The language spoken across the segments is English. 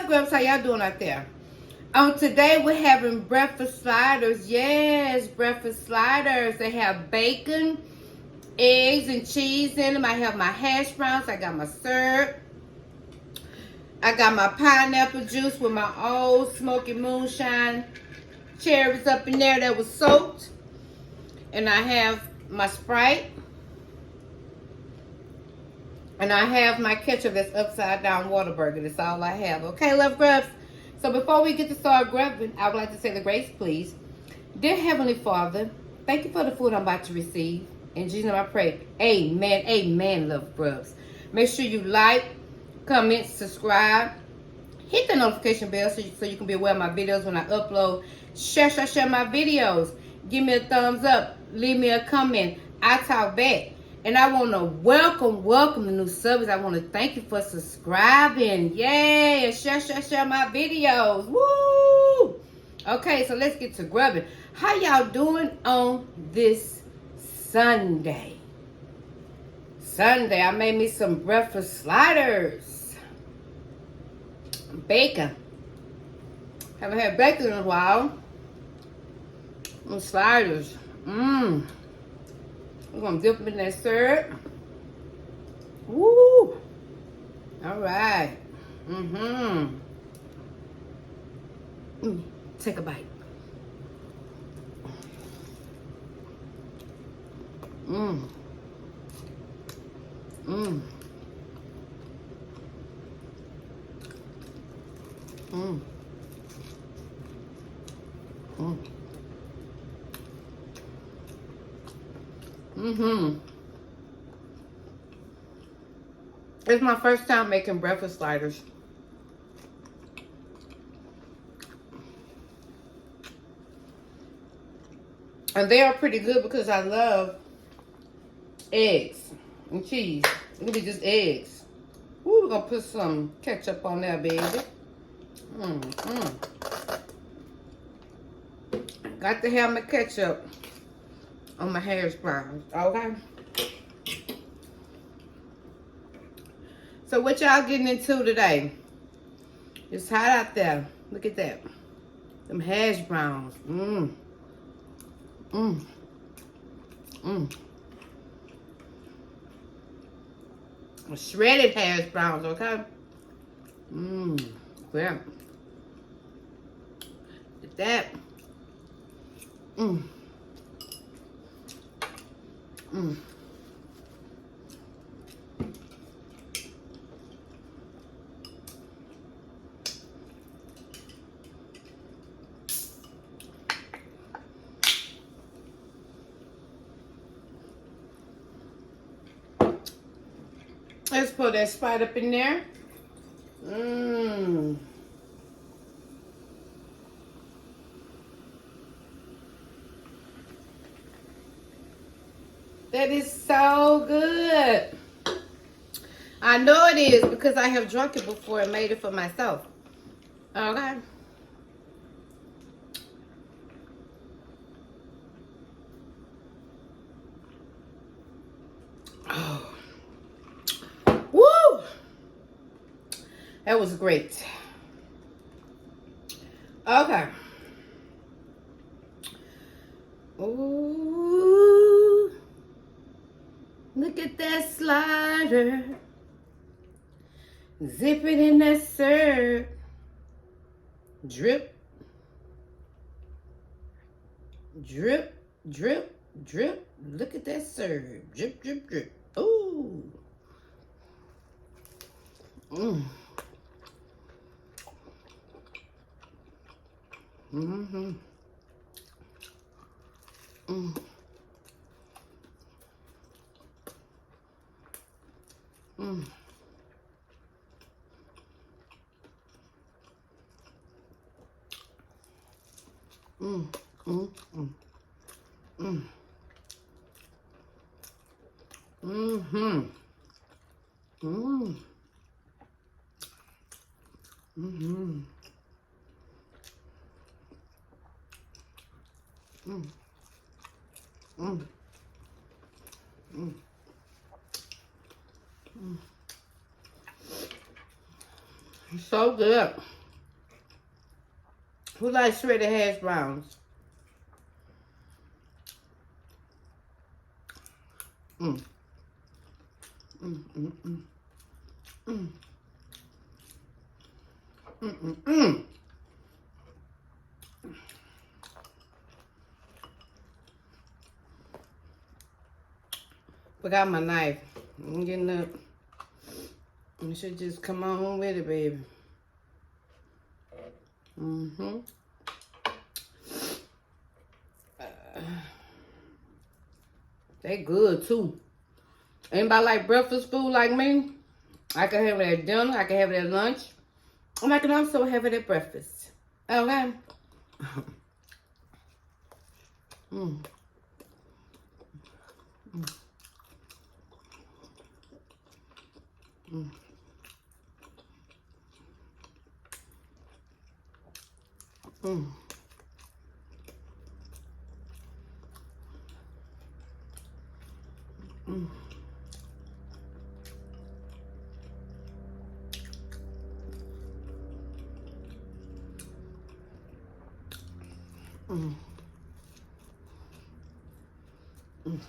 Love Grubs, how y'all doing out there? Today we're having breakfast sliders. Yes, breakfast sliders. They have bacon, eggs, and cheese in them. I have my hash browns. I got my syrup. I got my pineapple juice with my old smoky moonshine cherries up in there that was soaked. And I have my Sprite. And I have my ketchup that's upside down Whataburger. That's all I have. Okay, Love Grubs? So before we get to start grubbing, I would like to say the grace, please. Dear Heavenly Father, thank you for the food I'm about to receive. In Jesus' name I pray. Amen. Amen, Love Grubs. Make sure you like, comment, subscribe. Hit the notification bell so you can be aware of my videos when I upload. Share my videos. Give me a thumbs up. Leave me a comment. I talk back. And I want to welcome the new subs. I want to thank you for subscribing. Yay! Share my videos. Woo! Okay, so let's get to grubbing. How y'all doing on this Sunday? I made me some breakfast sliders. Bacon. Haven't had bacon in a while. And sliders. We're going to dip them in that syrup. Woo! All right. Take a bite. It's my first time making breakfast sliders. And they are pretty good because I love eggs and cheese. It'll be just eggs. Ooh, we're gonna put some ketchup on there, baby. Got to have my ketchup on my hash browns, okay? So what y'all getting into today? It's hot out there. Look at that. Them hash browns. Shredded hash browns, okay? Yeah. Look at that. Let's put that Sprite up in there. That is so good. I know it is because I have drunk it before and made it for myself. Okay. Oh. Woo! That was great. Okay. Ooh. Look at that slider. Zip it in that syrup. Drip. Drip, drip, drip. Look at that syrup. Drip, drip, drip. Ooh. So good. Who likes shredded hash browns? Mm. Mm, mm, mm. Mm. Mm, mm, mm. Forgot my knife. I'm getting up. You should just come on with it, baby. Mm-hmm. They good, too. Anybody like breakfast food like me? I can have it at dinner. I can have it at lunch. And I can also have it at breakfast. Okay? Mm. Mm. Mm. Mm. Mm. Mm. Mm.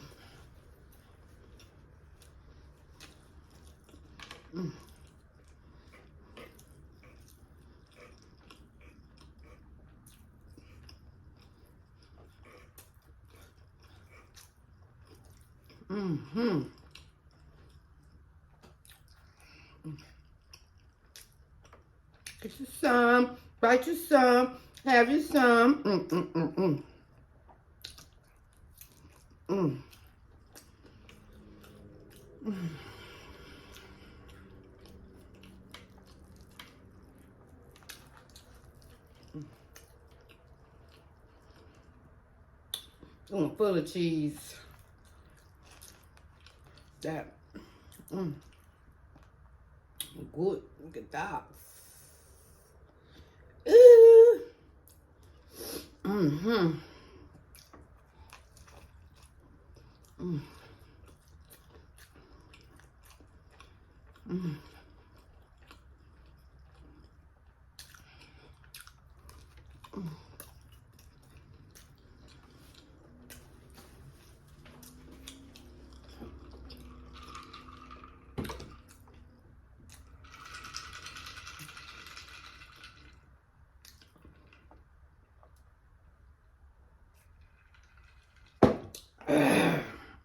Mm. Mm-hmm. Get you some. Bite you some. Have you some. Mm, mm, mm, mm. Mm. Mm. Mm, full of cheese. That. Mm. Good. Look at that. Ooh. Mm-hmm. Mm. Mm.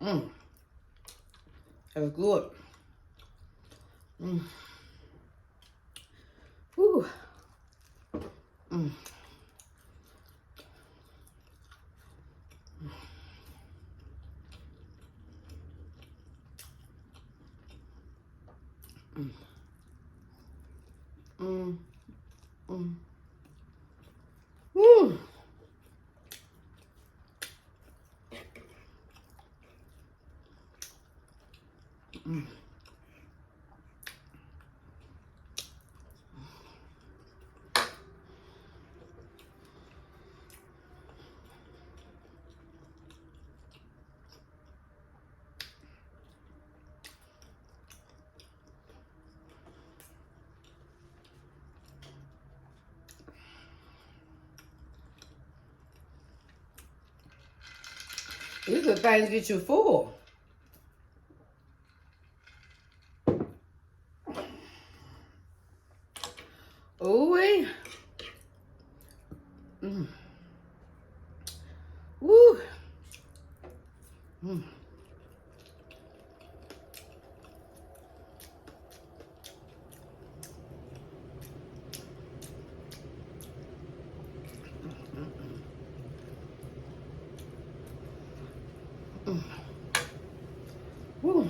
Mm. That was good. Mm. Whew. Mm. Mm. Mm. Mm. Woo. Mm. These are things get you full. Ooh. Mm. Woo. Mm. Mm. Woo.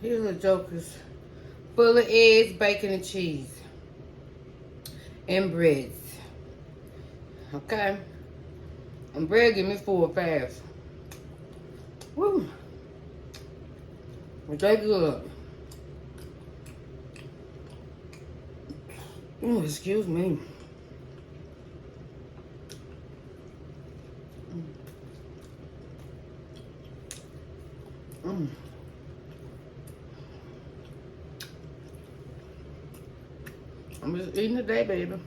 Here's the jokers. Full of eggs, bacon, and cheese. And breads. Okay? And bread give me 4 or 5. Woo. But they good. Oh, excuse me. I'm just eating today, baby.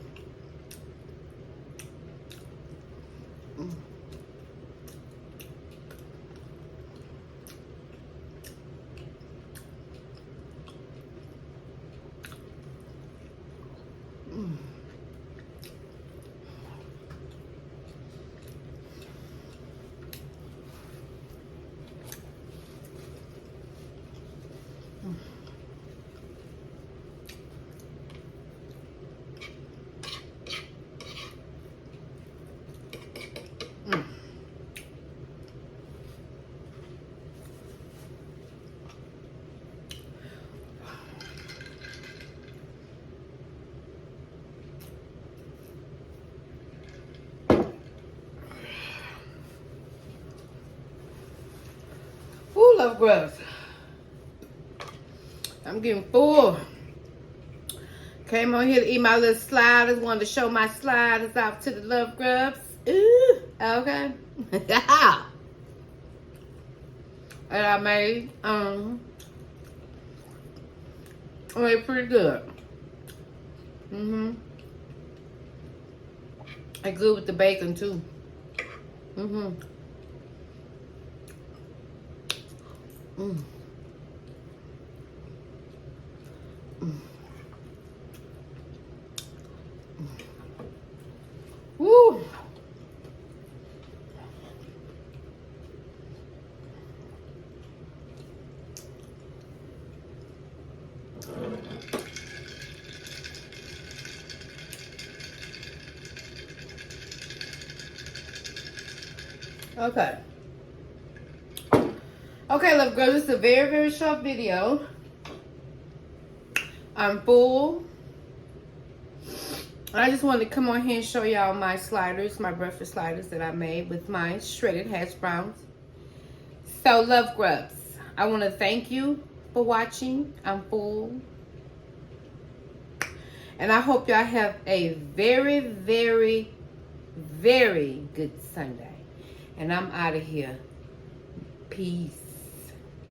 Ooh, love grubs. I'm getting full. Came on here to eat my little sliders. Wanted to show my sliders off to the love grubs. Ooh, okay. That I made. I made pretty good. I good with the bacon too. Mm. Woo. Okay. Okay, love girl, this is a very, very short video. I'm full. I just wanted to come on here and show y'all my sliders, my breakfast sliders that I made with my shredded hash browns. So, love grubs, I want to thank you for watching. I'm full. And I hope y'all have a very, very, very good Sunday. And I'm out of here. Peace.